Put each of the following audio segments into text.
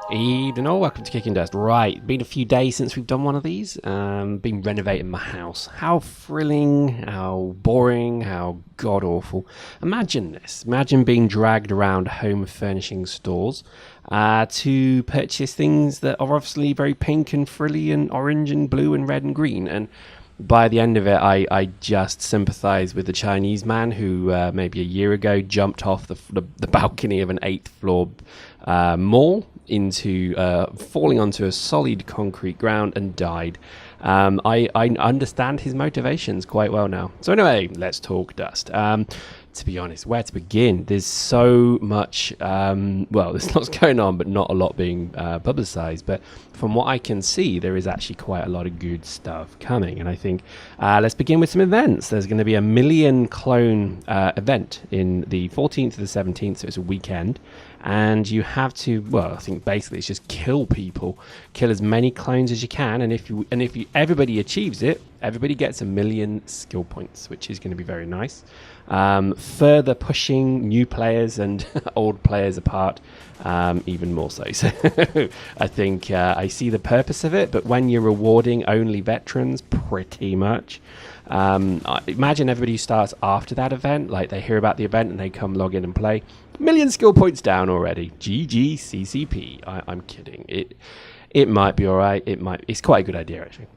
Evening all, welcome to Kicking Dust. Right, been a few days since we've done one of these. Been renovating my house. How thrilling, how boring, how god-awful. Imagine this. Imagine being dragged around home furnishing stores to purchase things that are obviously very pink and frilly and orange and blue and red and green. And by the end of it, I just sympathise with the Chinese man who maybe a year ago jumped off the balcony of an 8th floor mall into falling onto a solid concrete ground and died. I understand his motivations quite well now. So anyway, let's talk dust. To be honest, where to begin? There's so much, there's lots going on, but not a lot being publicized. But from what I can see, there is actually quite a lot of good stuff coming. And I think let's begin with some events. There's going to be a million clone event in the 14th to the 17th, so it's a weekend. And you have to, I think basically it's just kill people, kill as many clones as you can, and if everybody achieves it, everybody gets 1 million skill points, which is going to be very nice. Further pushing new players and old players apart, even more so. So I think I see the purpose of it, but when you're rewarding only veterans, pretty much. Imagine everybody who starts after that event, like they hear about the event and they come log in and play. 1 million skill points down already. GG CCP. I'm kidding. It might be alright. It's quite a good idea actually.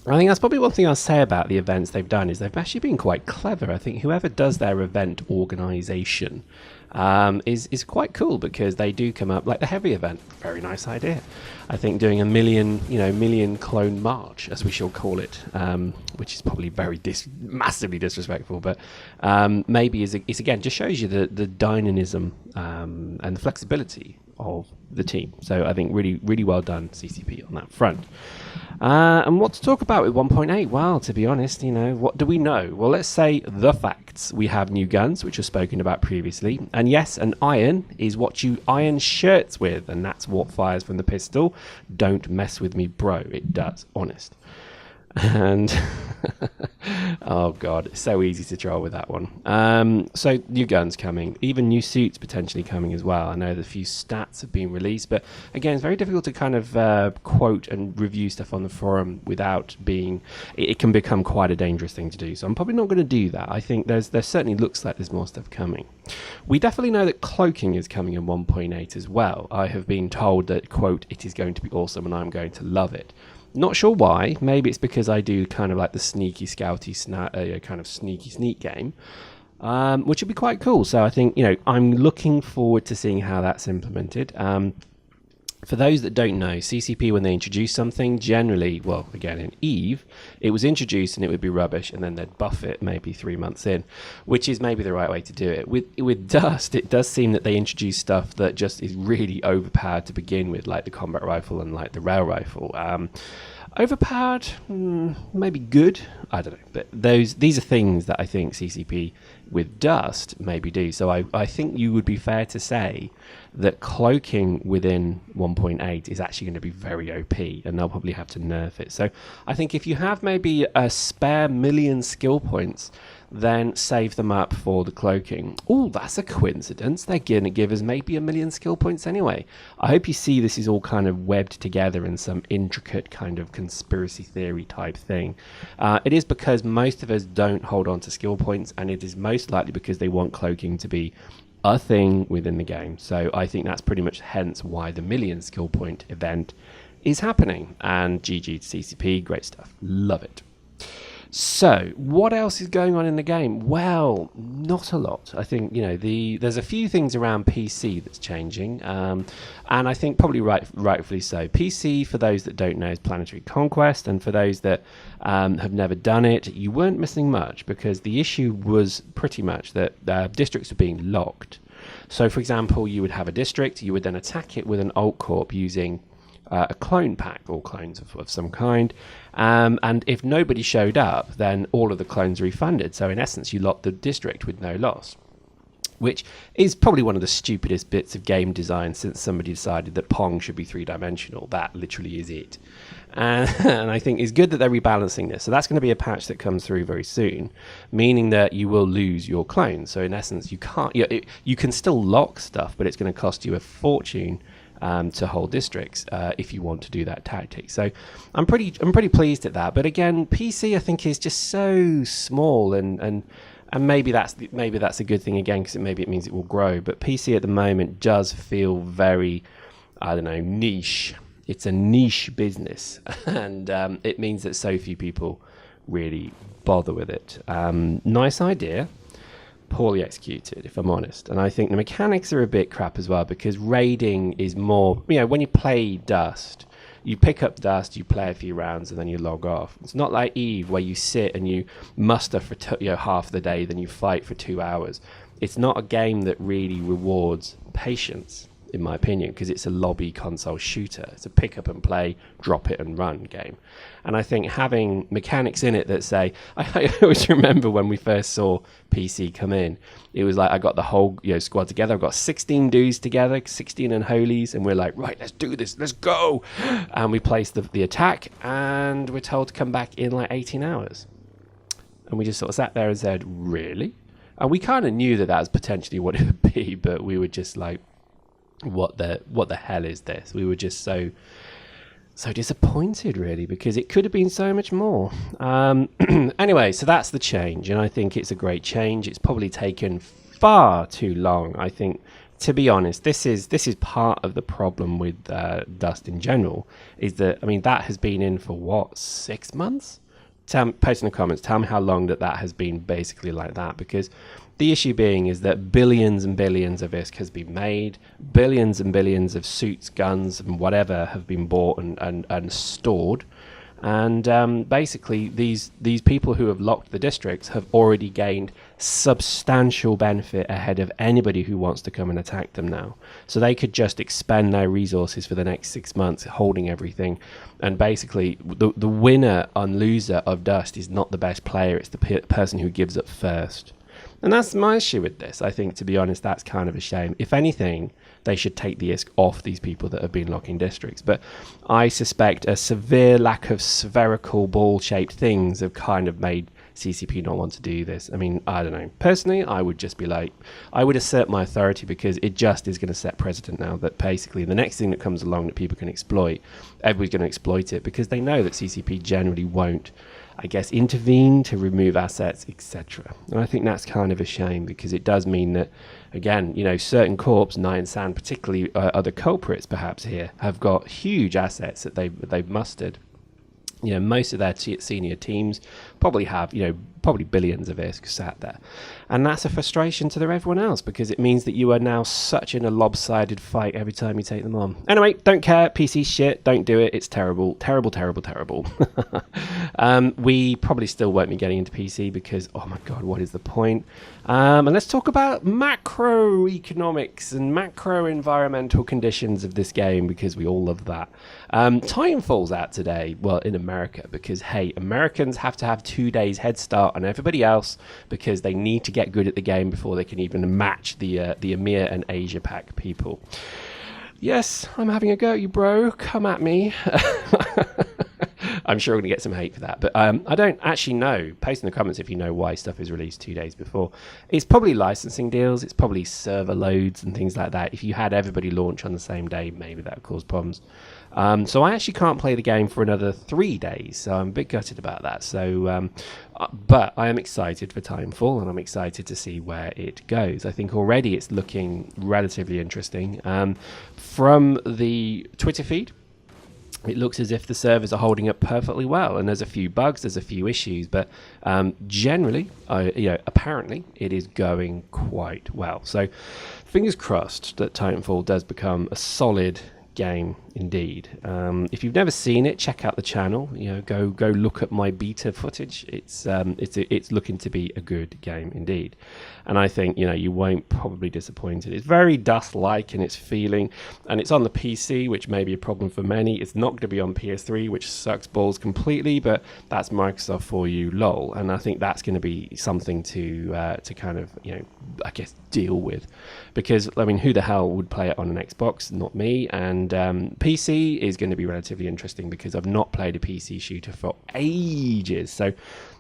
I think that's probably one thing I'll say about the events they've done is they've actually been quite clever. I think whoever does their event organization is quite cool because they do come up like the heavy event. Very nice idea. I think doing a million clone march, as we shall call it, which is probably very massively disrespectful, but maybe it's again just shows you the dynamism and the flexibility of the team. So I think really, really well done, CCP, on that front. And what to talk about with 1.8? Well, to be honest, what do we know? Well, let's say the facts. We have new guns, which were spoken about previously. And yes, an iron is what you iron shirts with, and that's what fires from the pistol. Don't mess with me, bro. It does, honest. And oh god, it's so easy to troll with that one. So new guns coming, even new suits potentially coming as well. I know that a few stats have been released, but again, it's very difficult to kind of quote and review stuff on the forum without being. It can become quite a dangerous thing to do. So I'm probably not going to do that. I think there certainly looks like there's more stuff coming. We definitely know that cloaking is coming in 1.8 as well. I have been told that quote it is going to be awesome and I'm going to love it. Not sure why. Maybe it's because I do kind of like the sneaky scouty kind of sneaky sneak game, which would be quite cool. So I think I'm looking forward to seeing how that's implemented. For those that don't know, CCP, when they introduce something, generally, well, again, in EVE, it was introduced and it would be rubbish, and then they'd buff it maybe 3 months in, which is maybe the right way to do it. With Dust, it does seem that they introduce stuff that just is really overpowered to begin with, like the combat rifle and like the rail rifle. Overpowered, maybe good, I don't know. But these are things that I think CCP with Dust maybe do. So I think you would be fair to say that cloaking within 1.8 is actually going to be very OP, and they'll probably have to nerf it. So I think if you have maybe a spare 1 million skill points, then save them up for the cloaking. Oh, that's a coincidence. They're going to give us maybe 1 million skill points anyway. I hope you see this is all kind of webbed together in some intricate kind of conspiracy theory type thing. It is because most of us don't hold on to skill points, and it is most likely because they want cloaking to be a thing within the game. So I think that's pretty much hence why the 1 million skill point event is happening. And GG to CCP, great stuff. Love it. So, what else is going on in the game? Well, not a lot. I think, there's a few things around PC that's changing, and I think probably rightfully so. PC, for those that don't know, is Planetary Conquest, and for those that have never done it, you weren't missing much, because the issue was pretty much that districts were being locked. So, for example, you would have a district, you would then attack it with an alt corp using a clone pack or clones of some kind, and if nobody showed up, then all of the clones are refunded. So in essence, you lock the district with no loss, which is probably one of the stupidest bits of game design since somebody decided that Pong should be three-dimensional. That literally is it. And I think it's good that they're rebalancing this. So that's going to be a patch that comes through very soon, meaning that you will lose your clones. So in essence, you can't. You can still lock stuff, but it's going to cost you a fortune to hold districts if you want to do that tactic. So I'm pretty pleased at that. But again, PC I think is just so small, and maybe that's a good thing again, because maybe it means it will grow. But PC at the moment does feel very, I don't know, niche. It's a niche business, and it means that so few people really bother with it. Nice idea, poorly executed, if I'm honest. And I think the mechanics are a bit crap as well, because raiding is more, when you play Dust, you pick up Dust, you play a few rounds, and then you log off. It's not like Eve, where you sit and you muster for half the day, then you fight for 2 hours. It's not a game that really rewards patience, in my opinion, because it's a lobby console shooter. It's a pick up and play, drop it and run game. And I think having mechanics in it that say, I always remember when we first saw PC come in, it was like I got the whole squad together. I've got 16 dudes together, 16 unholies, and we're like, right, let's do this, let's go. And we placed the attack, and we're told to come back in like 18 hours. And we just sort of sat there and said, really? And we kind of knew that was potentially what it would be, but we were just like, what the hell is this? We were just so disappointed, really, because it could have been so much more. Anyway, so that's the change, and I think it's a great change. It's probably taken far too long. I think, to be honest, this is part of the problem with Dust in general, is that, that has been in for what, 6 months? Post in the comments, tell me how long that has been basically like that, because the issue being is that billions and billions of ISK has been made, billions and billions of suits, guns, and whatever have been bought and stored. And basically, these people who have locked the districts have already gained substantial benefit ahead of anybody who wants to come and attack them now. So they could just expend their resources for the next 6 months holding everything. And basically, the winner and loser of Dust is not the best player, it's the person who gives up first. And that's my issue with this. I think, to be honest, that's kind of a shame. If anything, they should take the ISK off these people that have been locking districts. But I suspect a severe lack of spherical ball-shaped things have kind of made CCP not want to do this. I don't know. Personally, I would just be like, I would assert my authority, because it just is going to set precedent now that basically the next thing that comes along that people can exploit, everybody's going to exploit it, because they know that CCP generally won't, I guess, intervene to remove assets, etc. And I think that's kind of a shame, because it does mean that, again, certain corps, Nine Sand particularly, other culprits perhaps here, have got huge assets that they've mustered. Most of their senior teams probably have, probably billions of ISK sat there. And that's a frustration to everyone else, because it means that you are now such in a lopsided fight every time you take them on. Anyway, don't care. PC shit. Don't do it. It's terrible. Terrible, terrible, terrible. We probably still won't be getting into PC because, oh my God, what is the point? And let's talk about macroeconomics and macro environmental conditions of this game, because we all love that. Titanfall's out today, well, in America, because, hey, Americans have to have 2 days head start on everybody else, because they need to get good at the game before they can even match the EMEA and Asia Pac people. Yes, I'm having a go at you, bro. Come at me. I'm sure we're going to get some hate for that. But I don't actually know. Post in the comments if you know why stuff is released 2 days before. It's probably licensing deals. It's probably server loads and things like that. If you had everybody launch on the same day, maybe that would cause problems. So I actually can't play the game for another 3 days. So I'm a bit gutted about that. So, but I am excited for Titanfall, and I'm excited to see where it goes. I think already it's looking relatively interesting. From the Twitter feed, it looks as if the servers are holding up perfectly well, and there's a few bugs, there's a few issues, but generally, apparently, it is going quite well. So, fingers crossed that Titanfall does become a solid game indeed. If you've never seen it, check out the channel. Go look at my beta footage. It's looking to be a good game indeed, and I think you won't probably be disappointed. It's very Dust-like in its feeling, and it's on the PC, which may be a problem for many. It's not going to be on PS3, which sucks balls completely, but that's Microsoft for you, lol. And I think that's going to be something to kind of I guess deal with, because who the hell would play it on an Xbox? Not me. And PC is going to be relatively interesting, because I've not played a PC shooter for ages, so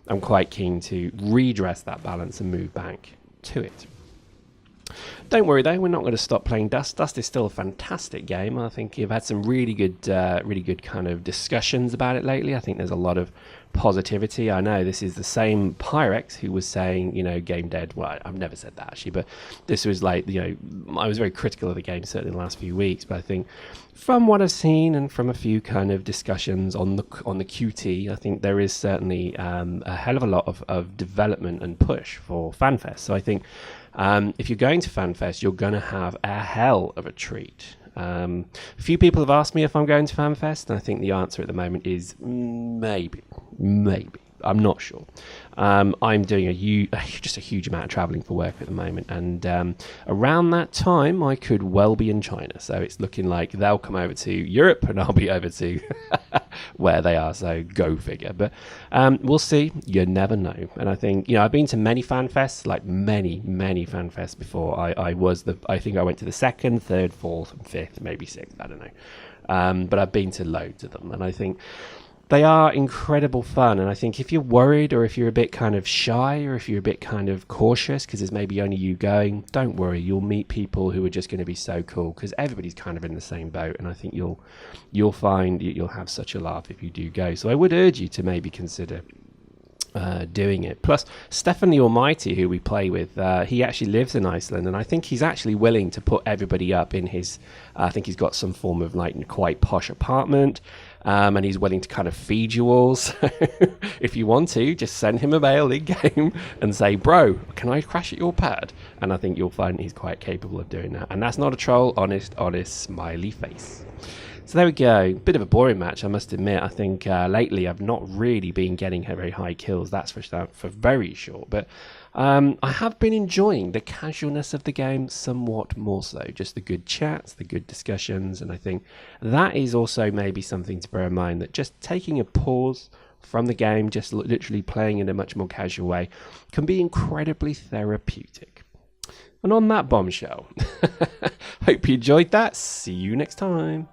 I'm quite keen to redress that balance and move back to it. Don't worry though, we're not going to stop playing Dust. Dust is still a fantastic game. I think you've had some really good kind of discussions about it lately. I think there's a lot of positivity. I know this is the same Pyrex who was saying, you know, game dead. Well, I've never said that actually, but this was like, you know, I was very critical of the game certainly in the last few weeks, but I think from what I've seen and from a few kind of discussions on the QT, I think there is certainly a hell of a lot of development and push for FanFest. So I think if you're going to FanFest, you're going to have a hell of a treat. A few people have asked me if I'm going to FanFest, and I think the answer at the moment is maybe. I'm not sure. I'm doing just a huge amount of traveling for work at the moment, and around that time I could well be in China. So it's looking like they'll come over to Europe and I'll be over to where they are. So go figure. But we'll see. You never know. And I think, you know, I've been to many fan fests, like many fan fests before. I think I went to the 2nd, 3rd, 4th, and 5th, maybe 6th. I don't know. But I've been to loads of them, and I think they are incredible fun. And I think if you're worried, or if you're a bit kind of shy, or if you're a bit kind of cautious because there's maybe only you going, don't worry, you'll meet people who are just going to be so cool, because everybody's kind of in the same boat. And I think you'll find you'll have such a laugh if you do go. So I would urge you to maybe consider doing it. Plus, Stefan the Almighty, who we play with, he actually lives in Iceland, and I think he's actually willing to put everybody up in his, I think he's got some form of like quite posh apartment, and he's willing to kind of feed you all. So if you want to, just send him a mail in game and say, bro, can I crash at your pad? And I think you'll find he's quite capable of doing that. And that's not a troll, honest smiley face. So there we go. Bit of a boring match, I must admit. I think lately I've not really been getting very high kills, that's for very sure. But I have been enjoying the casualness of the game somewhat more so. Just the good chats, the good discussions. And I think that is also maybe something to bear in mind, that just taking a pause from the game, just literally playing in a much more casual way, can be incredibly therapeutic. And on that bombshell, hope you enjoyed that. See you next time.